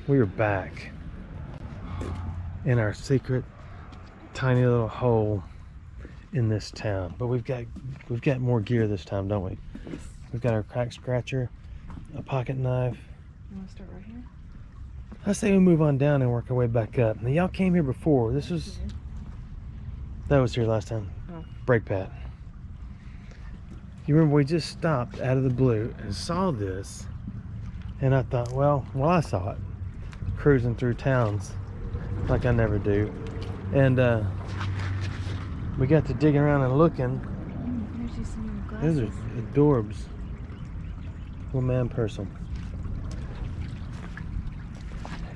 We are back in our secret tiny little hole in this town, but we've got more gear this time, don't we? Yes. We've got our crack scratcher, a pocket knife. You want to start right here? I say we move on down and work our way back up. Now y'all came here before. That was here last time. Oh. Brake pad. You remember we just stopped out of the blue and saw this, and I thought, well, I saw it cruising through towns like I never do, and we got to digging around and looking. There's you some Those glasses. are adorbs. Little man person.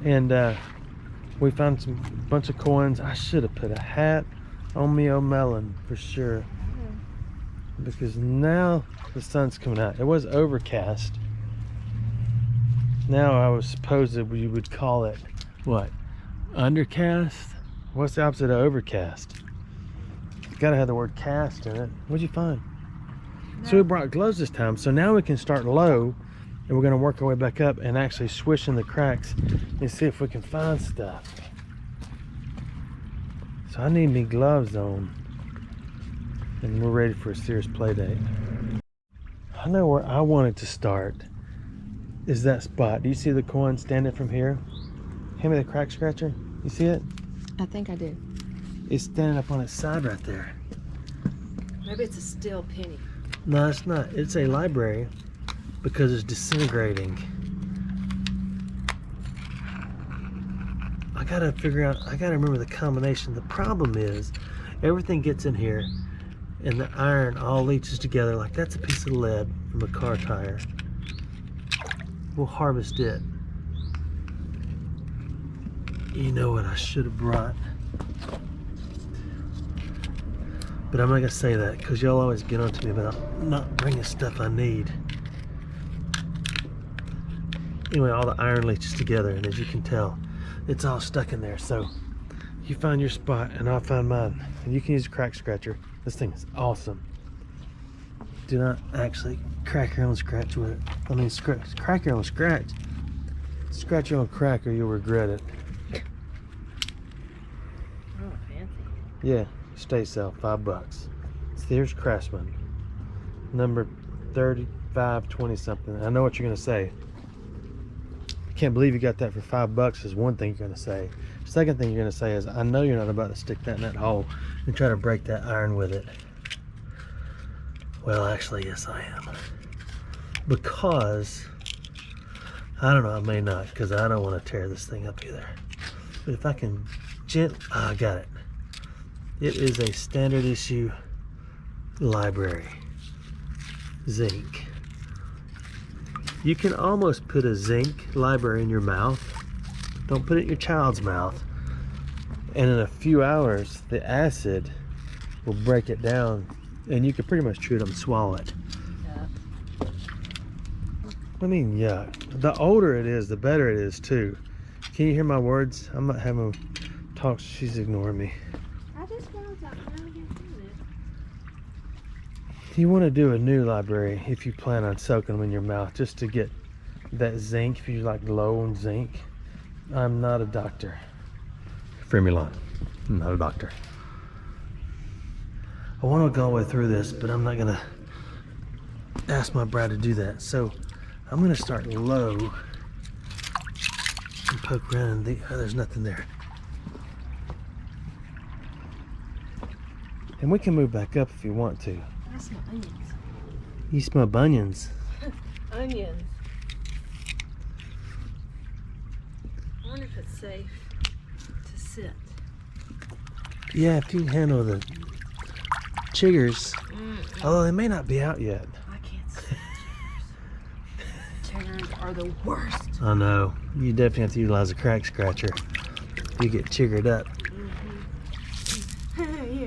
And we found some bunch of coins. I should have put a hat on me, melon, for sure. Because now the sun's coming out. It was overcast. Now I was supposed that we would call it, what? Undercast? What's the opposite of overcast? It's gotta have the word cast in it. What'd you find? No. So we brought gloves this time. So now we can start low and we're gonna work our way back up and actually swish in the cracks and see if we can find stuff. So I need me gloves on. And we're ready for a serious play date. I know where I wanted to start is that spot. Do you see the coin standing from here? Hand me the crack scratcher. You see it? I think I do. It's standing up on its side right there. Maybe it's a steel penny. No, it's not. It's a library because it's disintegrating. I gotta remember the combination. The problem is everything gets in here and the iron all leaches together like that's a piece of lead from a car tire. We'll harvest it. You know what I should have brought? But I'm not gonna say that because y'all always get on to me about not bringing stuff I need. Anyway, all the iron leaches together, and as you can tell, it's all stuck in there. So you find your spot and I'll find mine. And you can use a crack scratcher. This thing is awesome. Do not actually crack your own scratch with it. I mean, crack your own scratch. Scratch your own crack or you'll regret it. Oh, fancy. Yeah, stay sale, $5. Here's Craftsman, number 3520 something. I know what you're gonna say. Can't believe you got that for $5 is one thing you're gonna say. Second thing you're gonna say is, I know you're not about to stick that in that hole and try to break that iron with it. Well, actually, yes, I am. Because, I don't know, I may not, because I don't want to tear this thing up either. But if I can I got it. It is a standard issue library. Zinc. You can almost put a zinc library in your mouth. Don't put it in your child's mouth. And in a few hours, the acid will break it down and you can pretty much chew it up and swallow it. Yeah. I mean, yuck. The older it is, the better it is too. Can you hear my words? I'm not having talks. She's ignoring me. I just want to talk about it. You want to do a new library if you plan on soaking them in your mouth just to get that zinc, if you like low on zinc. I'm not a doctor. Free me alone. I'm not a doctor. I want to go all the way through this, but I'm not going to ask my bride to do that. So I'm going to start low and poke around and there's nothing there. And we can move back up if you want to. I smell onions. You smell bunions. Onions. I wonder if it's safe to sit. Yeah, if you can handle the chiggers. Although they may not be out yet. I can't sit chiggers. Chiggers are the worst. I know. You definitely have to utilize a crack scratcher. You get chiggered up. Yeah.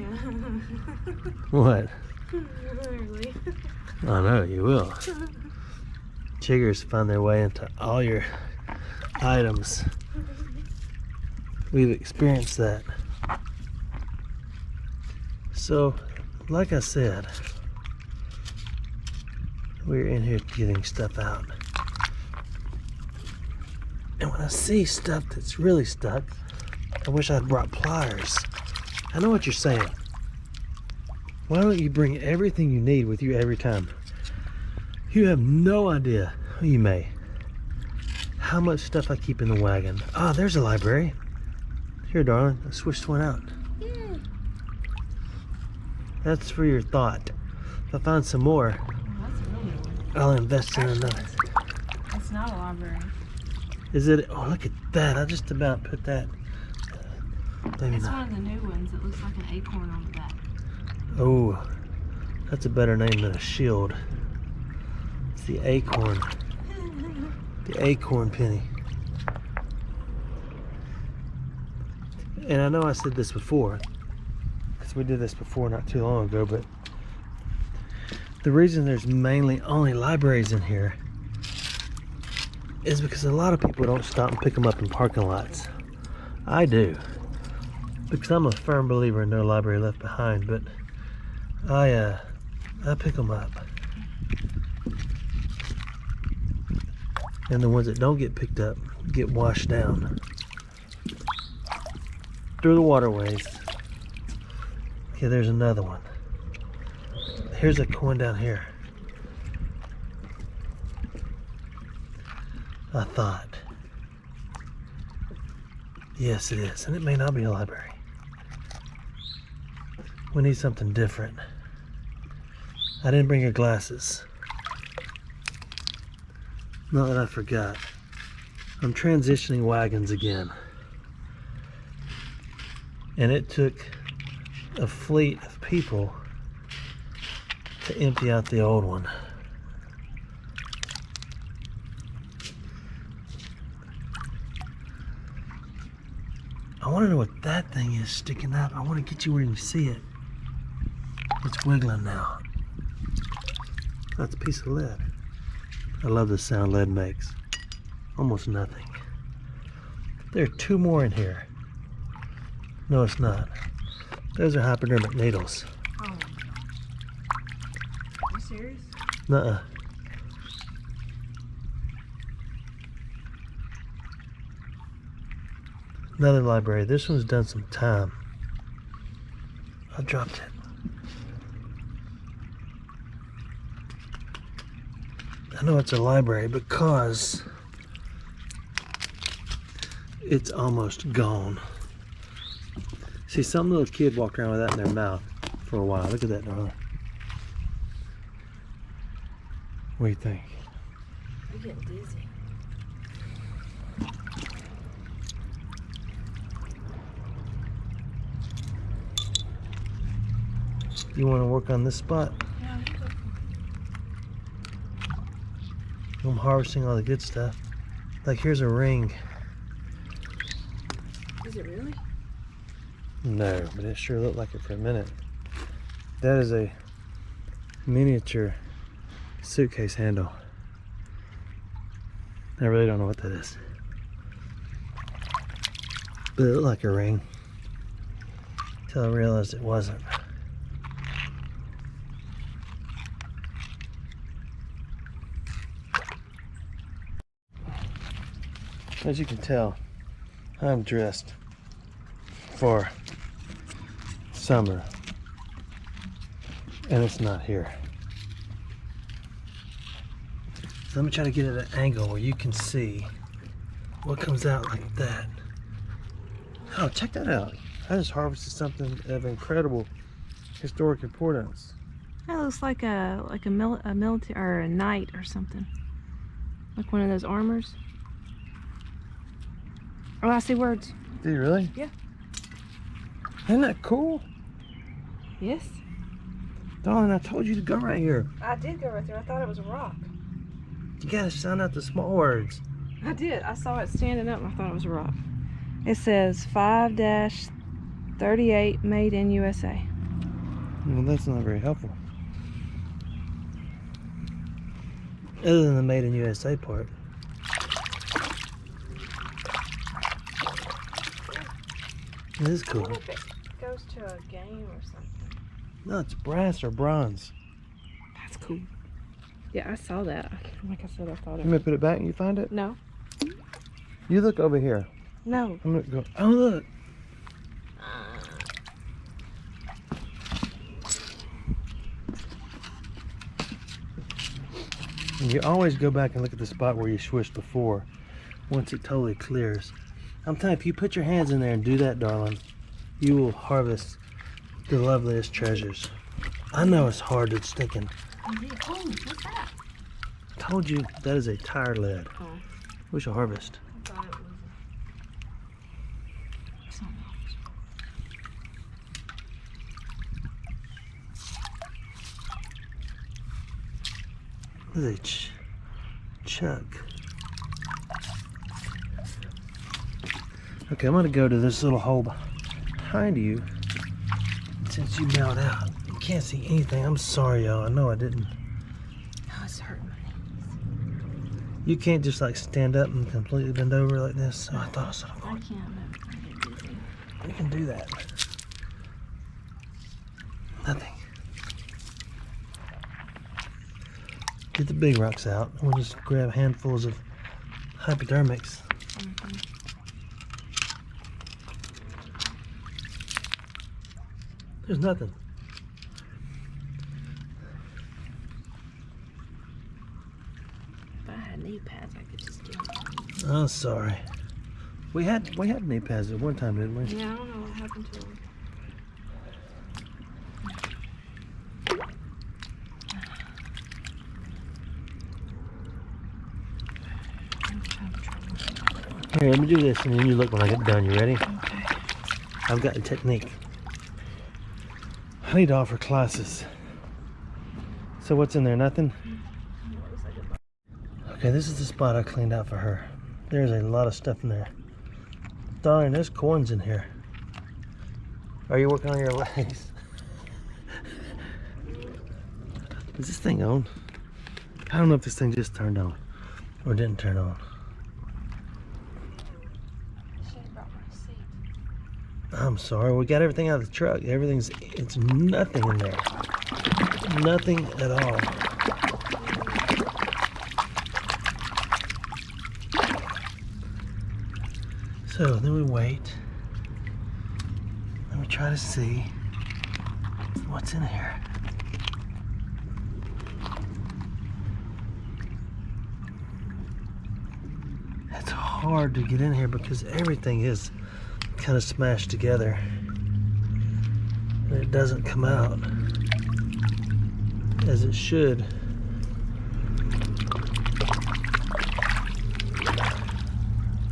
What? Really? I know, you will. Chiggers find their way into all your items. We've experienced that. So, like I said, we're in here getting stuff out. And when I see stuff that's really stuck, I wish I'd brought pliers. I know what you're saying. Why don't you bring everything you need with you every time? You have no idea, you may, how much stuff I keep in the wagon. Ah, there's a library. Here, darling, I switched one out. Yeah. That's for your thought. If I find some more, Oh, that's a really good one. I'll invest in Actually, another. it's not a library. Is it? Oh, look at that. I just about put that. Maybe It's not. one of the new ones. It looks like an acorn on the back. Oh, that's a better name than a shield. It's the acorn. The acorn penny. And I know I said this before, because we did this before not too long ago, but the reason there's mainly only libraries in here is because a lot of people don't stop and pick them up in parking lots. I do, because I'm a firm believer in no library left behind, but I pick them up. And the ones that don't get picked up get washed down through the waterways. Okay, there's another one. Here's a coin down here. I thought. Yes, it is. And it may not be a library. We need something different. I didn't bring your glasses. Not that I forgot. I'm transitioning wagons again. And it took a fleet of people to empty out the old one. I want to know what that thing is sticking up. I want to get you where you see it. It's wiggling now. That's a piece of lead. I love the sound lead makes. Almost nothing. There are two more in here. No, it's not. Those are hypodermic needles. Oh. Are you serious? Nuh-uh. Another library. This one's done some time. I dropped it. I know it's a library because it's almost gone. See, some little kid walked around with that in their mouth for a while. Look at that, darling. What do you think? I'm getting dizzy. You want to work on this spot? Yeah, you go. I'm harvesting all the good stuff. Like, here's a ring. Is it really? No, but it sure looked like it for a minute. That is a miniature suitcase handle. I really don't know what that is. But it looked like a ring. Until I realized it wasn't. As you can tell, I'm dressed for summer, and it's not here. So let me try to get at an angle where you can see what comes out like that. Oh, check that out. I just harvested something of incredible historic importance. That looks like a military or a knight or something. Like one of those armors. Oh, I see words. Do you really? Yeah. Isn't that cool? Yes. Darling, I told you to go right here. I did go right there. I thought it was a rock. You gotta sound out the small words. I did. I saw it standing up and I thought it was a rock. It says 5-38 made in USA. Well, that's not very helpful. Other than the made in USA part. It is I cool. wonder if it goes to a game or something. No, it's brass or bronze. That's cool. Yeah, I saw that. Like I said, I thought You it may put it back and you find it? No. You look over here. No. I'm gonna go. Oh, look. And you always go back and look at the spot where you swished before, once it totally clears. I'm telling you, if you put your hands in there and do that, darling, you will harvest the loveliest treasures. I know it's hard, it's stinking. Oh, what's that? I told you that is a tire lead. Oh. We shall harvest. I thought it was something else. Look at chuck. Okay, I'm gonna go to this little hole behind you. Since you bailed out, you can't see anything. I'm sorry, y'all. I know I didn't. Oh, it's hurting my knees. You can't just like stand up and completely bend over like this. Oh, I thought I saw a I cord. can't move. I get dizzy. You can do that. Nothing. Get the big rocks out. We'll just grab handfuls of hypodermics. There's nothing. If I had knee pads, I could just do it. Oh, sorry. We had knee pads at one time, didn't we? Yeah, I don't know what happened to them. Here, let me do this, and then you look when I get done. You ready? Okay. I've got the technique. I need to offer classes. So what's in there? Nothing? Okay, this is the spot I cleaned out for her. There's a lot of stuff in there. Darn, there's coins in here. Are you working on your legs? Is this thing on? I don't know if this thing just turned on or didn't turn on. I'm sorry, we got everything out of the truck. It's nothing in there. Nothing at all. So then we wait. And we try to see what's in here. It's hard to get in here because everything is kind of smashed together and it doesn't come out as it should.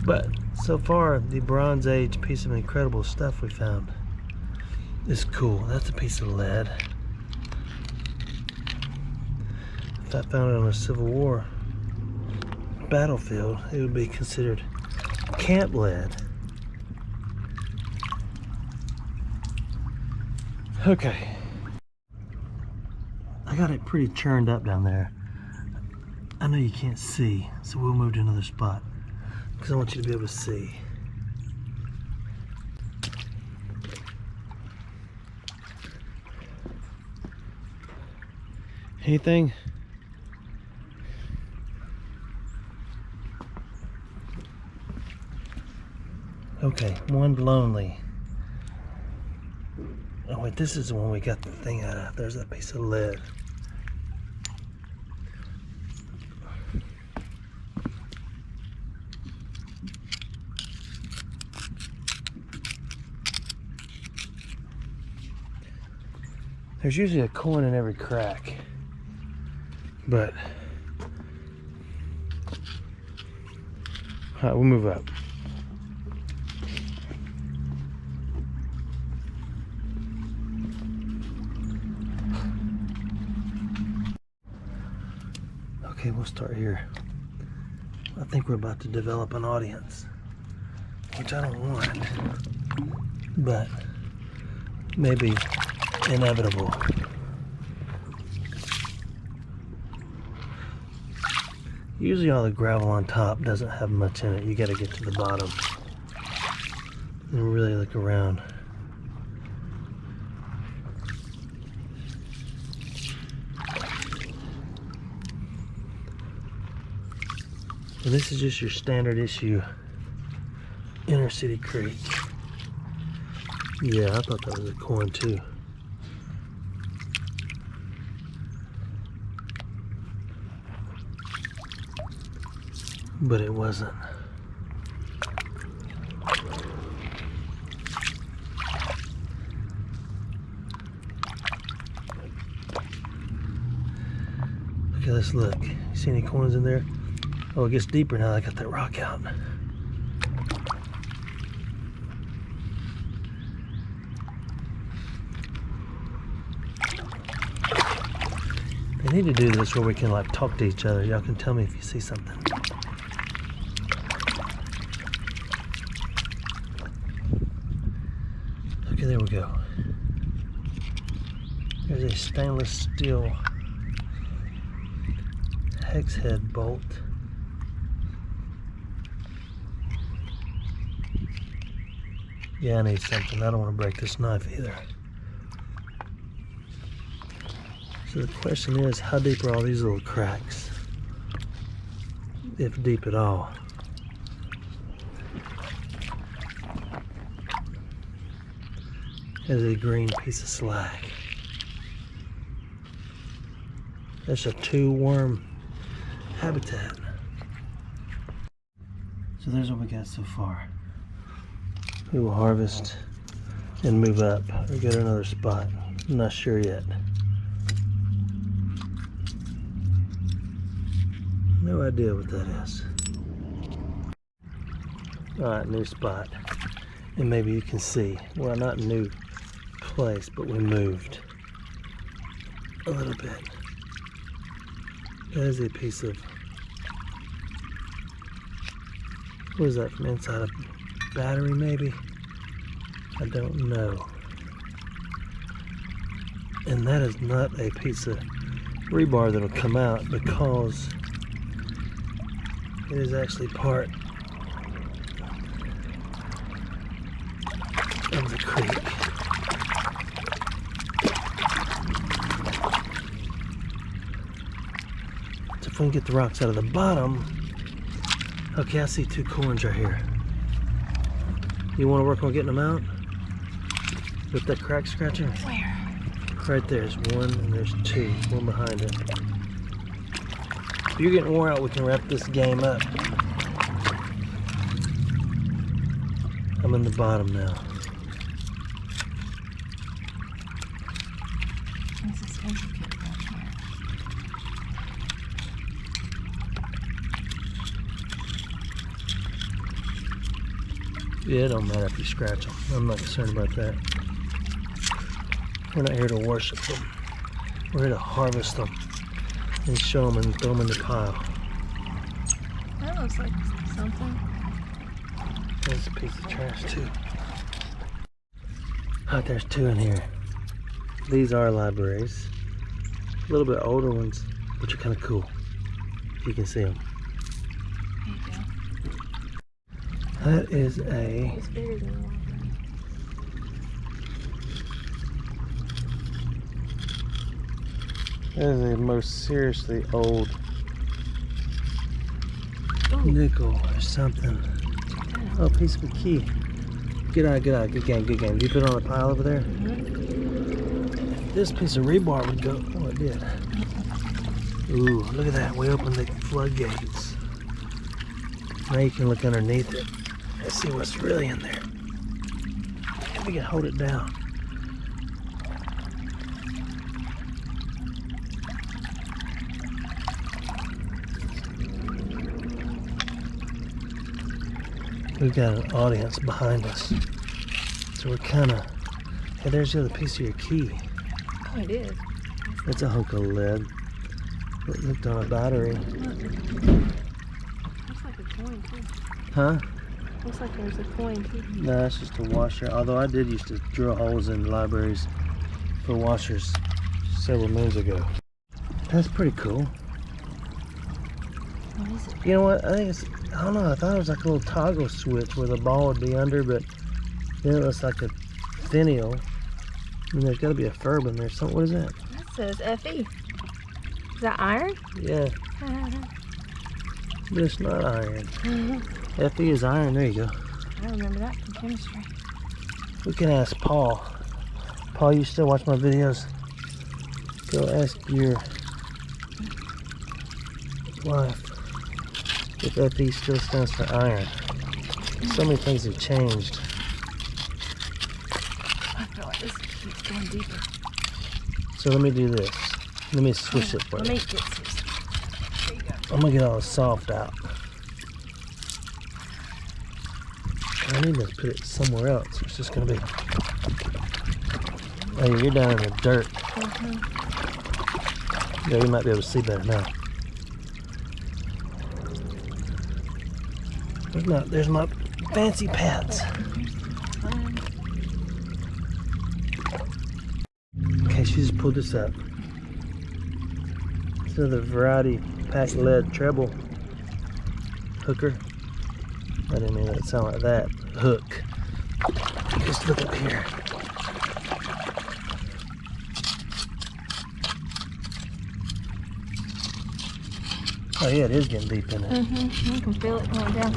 But so far, the Bronze Age piece of incredible stuff we found is cool. That's a piece of lead. If I found it on a Civil War battlefield, it would be considered camp lead. Okay, I got it pretty churned up down there. I know you can't see, so we'll move to another spot because I want you to be able to see. Anything? Okay, one lonely. Oh wait, this is the one we got the thing out of. There's that piece of lead. There's usually a coin in every crack, but all right, we'll move up. Okay, we'll start here. I think we're about to develop an audience, which I don't want, but maybe inevitable. Usually all the gravel on top doesn't have much in it. You gotta get to the bottom and really look around. So this is just your standard issue Inner City Creek. Yeah, I thought that was a coin too. But it wasn't. Okay, let's look. You see any coins in there? Oh, it gets deeper now. I got that rock out. They need to do this where we can like talk to each other. Y'all can tell me if you see something. Okay, there we go. There's a stainless steel hex head bolt. Yeah, I need something. I don't want to break this knife either. So the question is, how deep are all these little cracks? If deep at all. There's a green piece of slag. That's a 2-worm habitat. So there's what we got so far. We will harvest and move up or go to another spot. I'm not sure yet. No idea what that is. Alright, new spot. And maybe you can see, well, not new place, but we moved a little bit. That is a piece of, what is that, from inside a battery maybe? I don't know. And that is not a piece of rebar that'll come out, because it is actually part of the creek. So if we can get the rocks out of the bottom. Okay, I see 2 coins right here. You want to work on getting them out? With that crack scratcher? Where? Right there's 1 and there's 2. One behind it. If you're getting wore out, we can wrap this game up. I'm in the bottom now. This is intricate right here. Yeah, it don't matter if you scratch them. I'm not concerned about that. We're not here to worship them. We're here to harvest them and show them and throw them in the pile. That looks like something. There's a piece of trash too. Oh, there's 2 in here. These are libraries. A little bit older ones, which are kind of cool. If you can see them. There you go. That is a... It's bigger than a library. That is a most seriously old Ooh. nickel or something. Oh, piece of a key. Get out, get out. Good game, good game. Do you put it on a pile over there? Mm-hmm. This piece of rebar would go. Oh, it did. Ooh, look at that. We opened the floodgates. Now you can look underneath it and see what's really in there. If we can hold it down. We've got an audience behind us. So we're kind of... Hey, there's the other piece of your key. Oh, it is. That's a hunk of lead. It looked on a battery. Looks like a coin, too. Huh? Looks like there's a coin, too. No, that's just a washer. Although I did used to drill holes in libraries for washers several moons ago. That's pretty cool. What is it? You know what? I think it's... I don't know. I thought it was like a little toggle switch where the ball would be under, but then it looks like a finial. And there's got to be a ferb in there. Something. What is that? That says FE. Is that iron? Yeah. But it's not iron. Fe is iron. There you go. I remember that from chemistry. We can ask Paul. Paul, you still watch my videos? Go ask your wife if Fe still stands for iron. So many things have changed. I feel like this keeps going deeper. So let me do this. Let me swish it for Let you. me get some. There you go. I'm gonna get all the soft out. I need to put it somewhere else. It's just gonna be. Oh, you're down in the dirt. Yeah, you might be able to see better now. There's my fancy pants. Okay, she just pulled this up. It's another variety pack lead treble hooker. I didn't mean that to sound like that. Hook. Just look up here. Oh yeah, it is getting deep in it. You can feel it going down.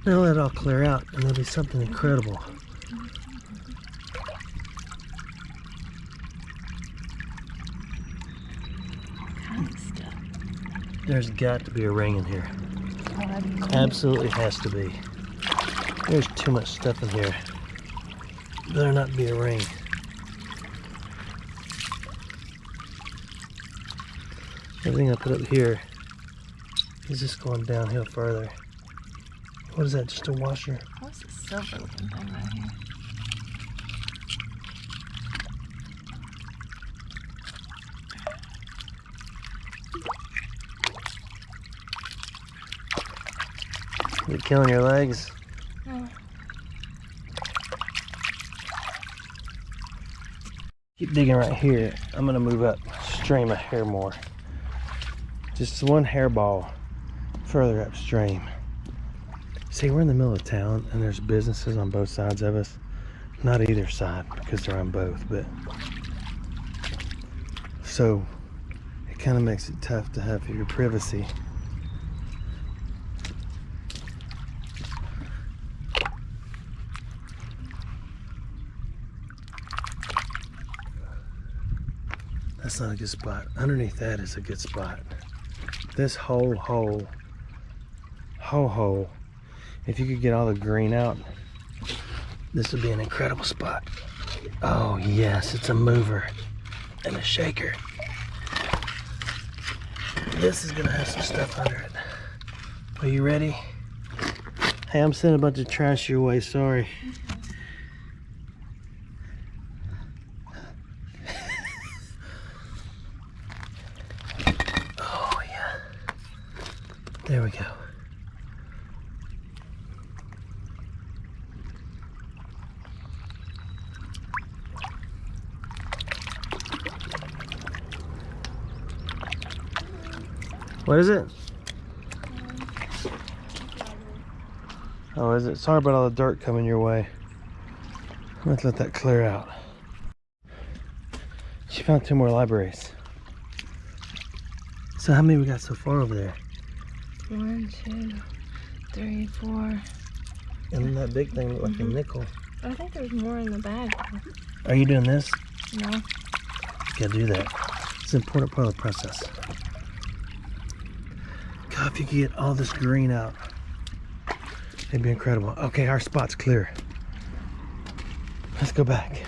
Now let it all clear out and there'll be something incredible. There's got to be a ring in here. Absolutely has to be. There's too much stuff in here. Better not be a ring. Everything I put up here is just going downhill further. What is that, just a washer? What's this silver looking thing right here? You killing your legs? No. Keep digging right here. I'm gonna move upstream a hair more. Just one hairball further upstream. See, we're in the middle of town and there's businesses on both sides of us. Not either side because they're on both, but so it kind of makes it tough to have your privacy. That's not a good spot. Underneath that is a good spot. This whole hole, if you could get all the green out, this would be an incredible spot. Oh yes, it's a mover and a shaker. This is gonna have some stuff under it. Are you ready? Hey, I'm sending a bunch of trash your way, sorry. Oh yeah. There we go. What is it? Oh, is it? Sorry about all the dirt coming your way. Let's let that clear out. She found 2 more libraries. So how many we got so far over there? 1, 2, 3, 4. And then that big thing looked like a nickel. I think there's more in the bag. Are you doing this? No. You gotta do that. It's an important part of the process. God, if you could get all this green out, it'd be incredible. Okay, our spot's clear. Let's go back.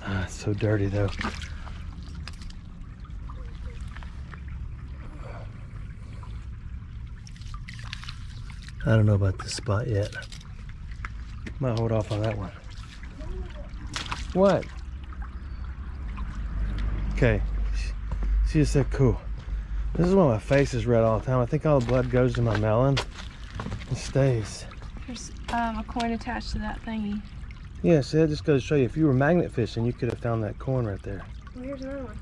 Ah, it's so dirty though. I don't know about this spot yet. Might hold off on that one. What? Okay. She just said cool. This is why my face is red all the time. I think all the blood goes to my melon and stays. There's a coin attached to that thingy. Yeah, see, that just goes to show you, if you were magnet fishing, you could have found that coin right there. Well, here's another one.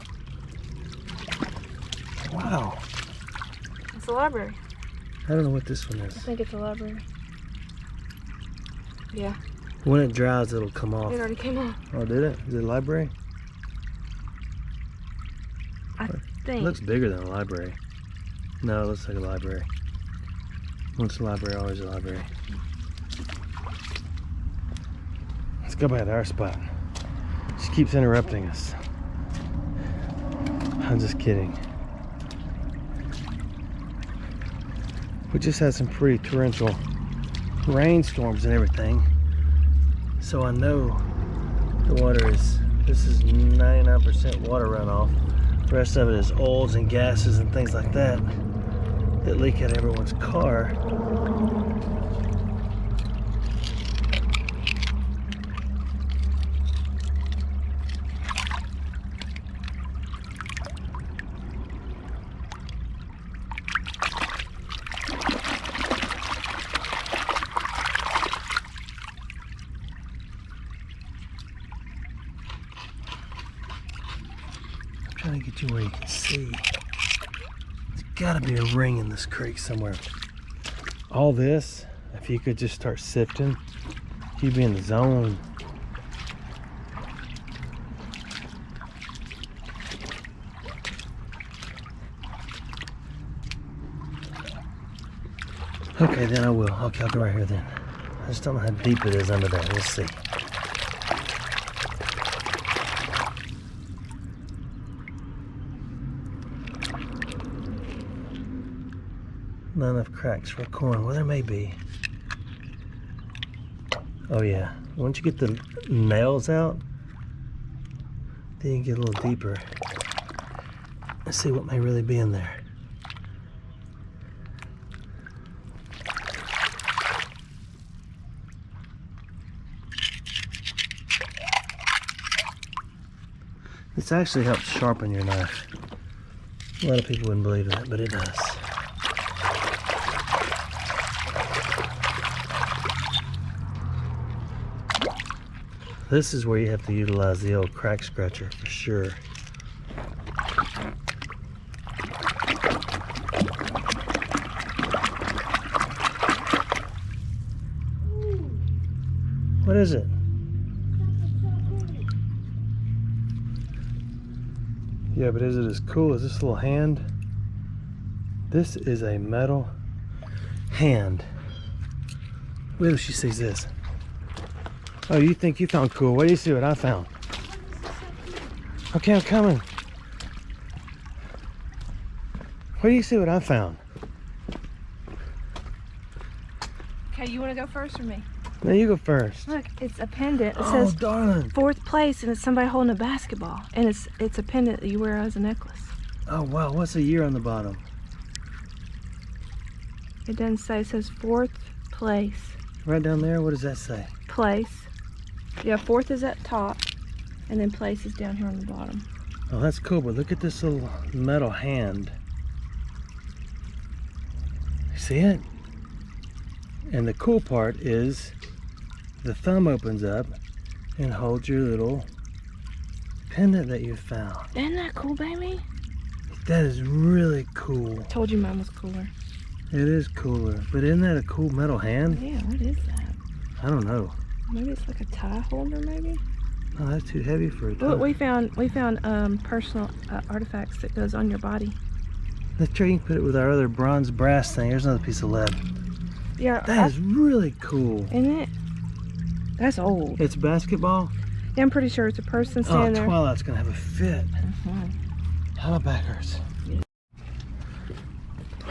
Wow. It's a library. I don't know what this one is. I think it's a library. Yeah. When it dries, it'll come off. It already came off. Oh, did it? Is it a library? I think. It looks bigger than a library. No, it looks like a library. Once a library, always a library. Let's go back to our spot. She keeps interrupting us. I'm just kidding. We just had some pretty torrential rainstorms and everything. So I know the water is, this is 99% water runoff. The rest of it is oils and gases and things like that that leak out of everyone's car. Trying to get you where you can see. There's gotta be a ring in this creek somewhere. All this, if you could just start sifting, you'd be in the zone. Okay, then I will. Okay, I'll go right here then. I just don't know how deep it is under there. Let's see. Not enough cracks for corn. Well, there may be. Oh yeah. Once you get the nails out, then you get a little deeper. Let's see what may really be in there. This actually helps sharpen your knife. A lot of people wouldn't believe that, but it does. This is where you have to utilize the old crack scratcher for sure. What is it? Yeah, but is it as cool as this little hand? This is a metal hand. Wait till she sees this. Oh, you think you found cool? Wait till you see what I found. Okay, I'm coming. Wait till you see what I found. Okay, you want to go first or me? No, you go first. Look, it's a pendant. It Oh, says darling. 4th place, and it's somebody holding a basketball. And it's a pendant that you wear as a necklace. Oh, wow. What's the year on the bottom? It doesn't say. It says 4th place. Right down there? What does that say? Place. Yeah, 4th is at top, and then place is down here on the bottom. Oh, that's cool, but look at this little metal hand. You see it? And the cool part is the thumb opens up and holds your little pendant that you found. Isn't that cool, baby? That is really cool. Told you mine was cooler. It is cooler, but isn't that a cool metal hand? Yeah, what is that? I don't know. Maybe it's like a tie holder, maybe? No, that's too heavy for a tie. Look, we found personal artifacts that goes on your body. Let's try and put it with our other bronze brass thing. There's another piece of lead. Yeah, That is really cool. isn't it? That's old. It's basketball. Yeah, I'm pretty sure it's a person Oh, standing there. Twilight's gonna have a fit. Mhm. How my back hurts.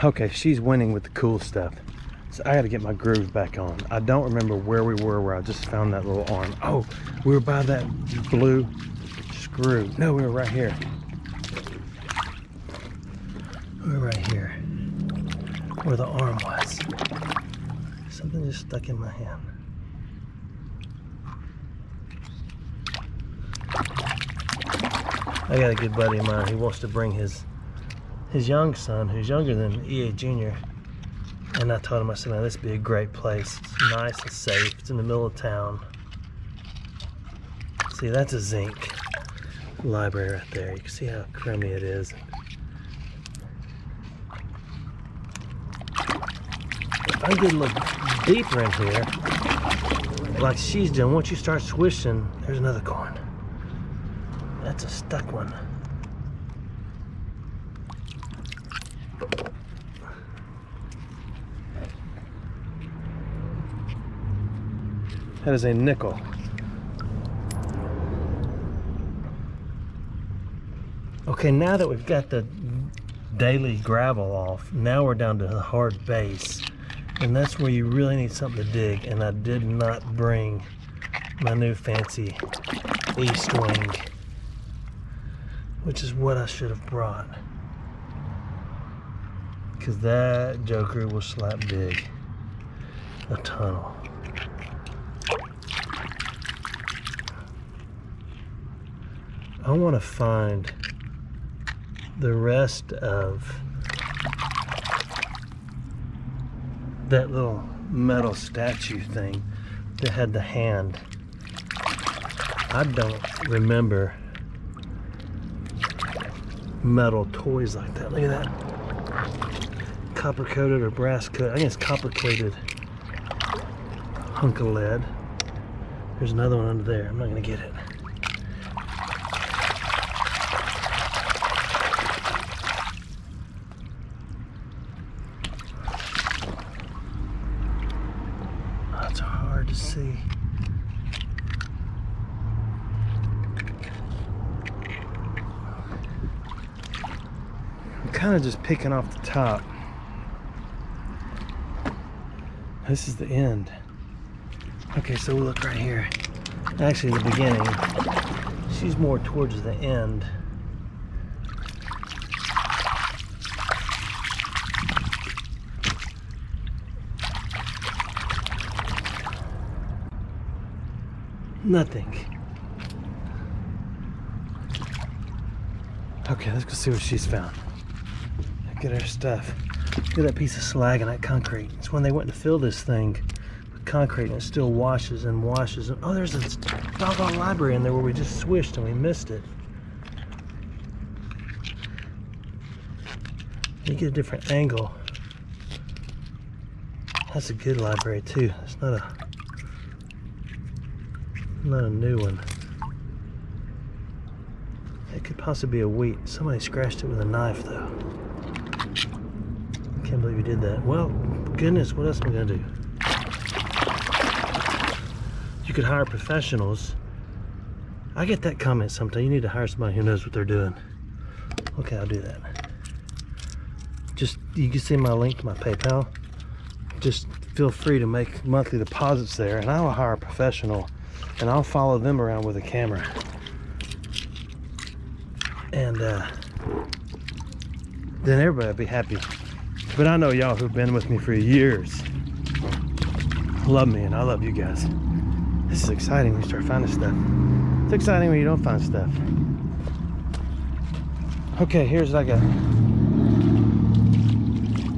Okay, she's winning with the cool stuff. So I gotta get my groove back on. I don't remember where we were where I just found that little arm. Oh, we were by that blue screw. No, we were right here. We were right here. Where the arm was. Something just stuck in my hand. I got a good buddy of mine who wants to bring his young son, who's younger than EA Jr. And I told him, I said, man, this would be a great place. It's nice and safe. It's in the middle of town. See, that's a zinc library right there. You can see how crummy it is. If I get a little deeper in here, like she's doing, once you start swishing, there's another coin. That's a stuck one. That is a nickel. Okay, now that we've got the daily gravel off, now we're down to the hard base. And that's where you really need something to dig. And I did not bring my new fancy east wing, which is what I should have brought. Because that joker will slap big. A tunnel. I want to find the rest of that little metal statue thing that had the hand. I don't remember metal toys like that. Look at that. Copper coated or brass coated. I think it's copper coated hunk of lead. There's another one under there. I'm not gonna get it. That's hard to see. I'm kind of just picking off the top. This is the end. Okay, so we'll look right here. Actually, the beginning. She's more towards the end. Nothing. Okay, let's go see what she's found. Look at her stuff. Look at that piece of slag and that concrete. It's when they went to fill this thing with concrete and it still washes and washes. Oh, there's a doggone library in there where we just swished and we missed it. You get a different angle. That's a good library too. It's not a new one. It could possibly be a wheat. Somebody scratched it with a knife though. I can't believe you did that. Well, goodness, what else am I gonna do? You could hire professionals. I get that comment sometimes. You need to hire somebody who knows what they're doing. Okay, I'll do that. Just, you can see my link to my PayPal. Just feel free to make monthly deposits there and I will hire a professional and I'll follow them around with a camera. And then everybody will be happy. But I know y'all who've been with me for years love me and I love you guys. This is exciting when you start finding stuff. It's exciting when you don't find stuff. Okay, here's what I got.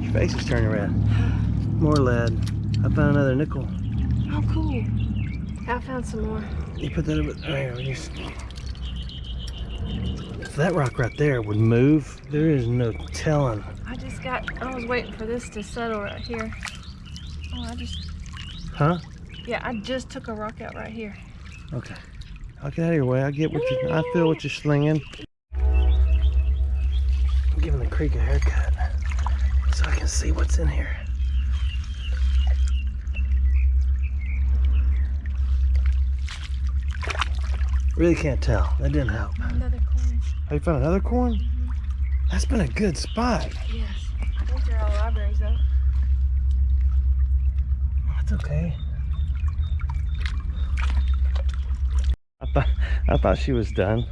Your face is turning red. More lead. I found another nickel. Oh, cool. I found some more. You put that over there. If that rock right there would move, there is no telling. I was waiting for this to settle right here. Oh, Huh? Yeah, I just took a rock out right here. Okay. I'll get out of your way. I feel what you're slinging. I'm giving the creek a haircut so I can see what's in here. Really can't tell. That didn't help. Another coin. Have you found another coin? Mm-hmm. That's been a good spot. Yes. I think they're all libraries though. That's okay. I thought she was done.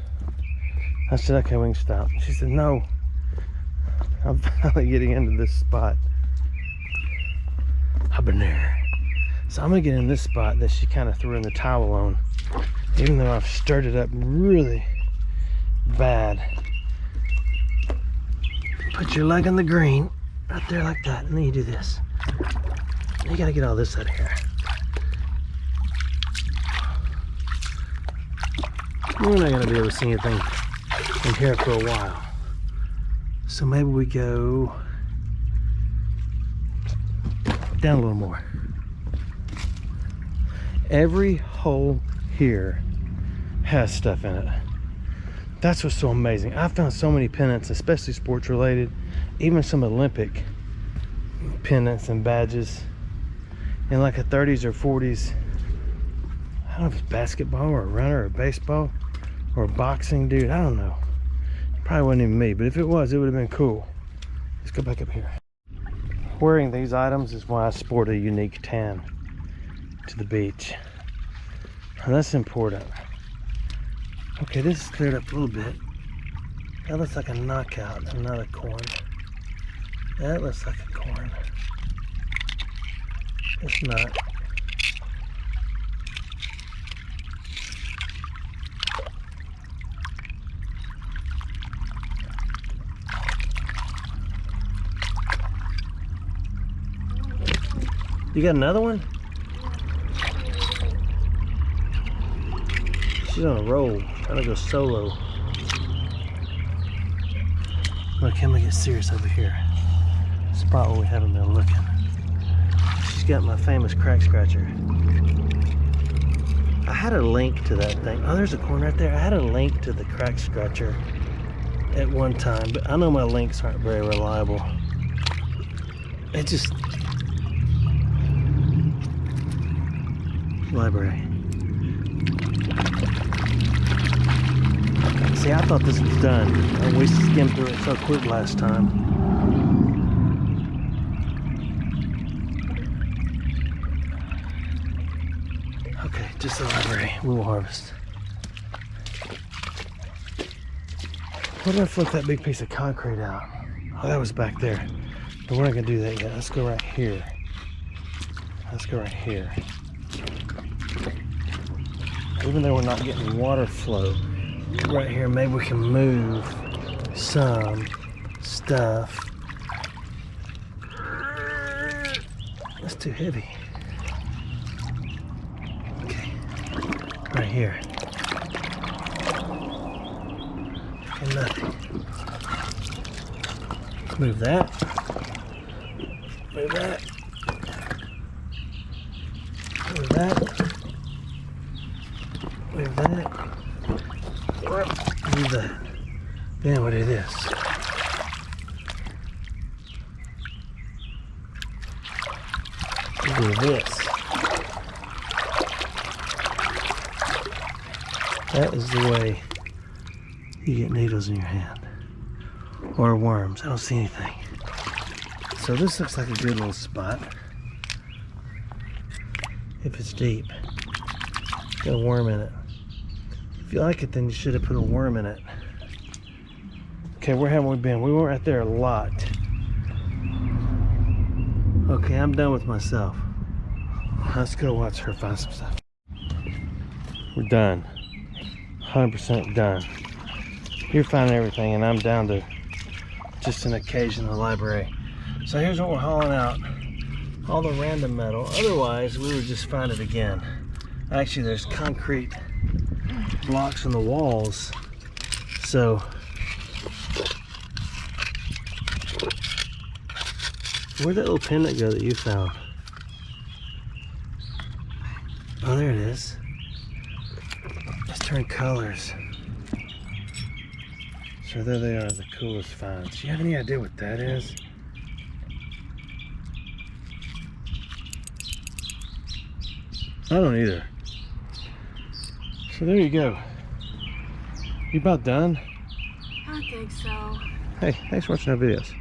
I said, okay, we can stop. She said, no. I'm finally getting into this spot. I've been there. So I'm gonna get in this spot that she kind of threw in the towel on. Even though I've stirred it up really bad. Put your leg on the green, right there like that, and then you do this. You gotta get all this out of here. We're not gonna be able to see anything in here for a while. So maybe we go down a little more. Every hole here has stuff in it. That's what's so amazing. I found so many pendants, especially sports related, even some Olympic pendants and badges in like a 30s or 40s. I don't know if it's basketball or a runner or baseball or boxing, dude. I don't know. Probably wasn't even me, but if it was, it would have been cool. Let's go back up here. Wearing these items is why I sport a unique tan to the beach. And that's important. Okay, this is cleared up a little bit. That looks like a knockout and not a corn. That looks like a corn. It's not. You got another one? She's on a roll, trying to go solo. Look, I'm gonna get serious over here. Spot where we haven't been looking. She's got my famous crack scratcher. I had a link to that thing. Oh, there's a corn right there. I had a link to the crack scratcher at one time, but I know my links aren't very reliable. It just... Library. See, I thought this was done, and we skimmed through it so quick last time. Okay, just the library. We will harvest. What if I flip that big piece of concrete out? Oh, that was back there. But we're not gonna do that yet. Let's go right here. Let's go right here. Even though we're not getting water flow right here, maybe we can move some stuff. That's too heavy. Okay, right here. And nothing. Let's move that. Move that. Move that. Move that. Move that. Then we'll do this. We'll do this. That is the way you get needles in your hand. Or worms. I don't see anything. So this looks like a good little spot. If it's deep. Got a worm in it. If you like it, then you should have put a worm in it. Okay, where haven't we been? We went right there a lot. Okay, I'm done with myself. Let's go watch her find some stuff. We're done. 100% done. You're finding everything, and I'm down to just an occasional library. So here's what we're hauling out. All the random metal. Otherwise, we would just find it again. Actually, there's concrete blocks on the walls. So where'd that little pendant go that you found? Oh, there it is. Let's turn colors. So there they are, the coolest finds. Do you have any idea what that is? I don't either. So there you go. You about done? I think so. Hey, thanks for watching our videos.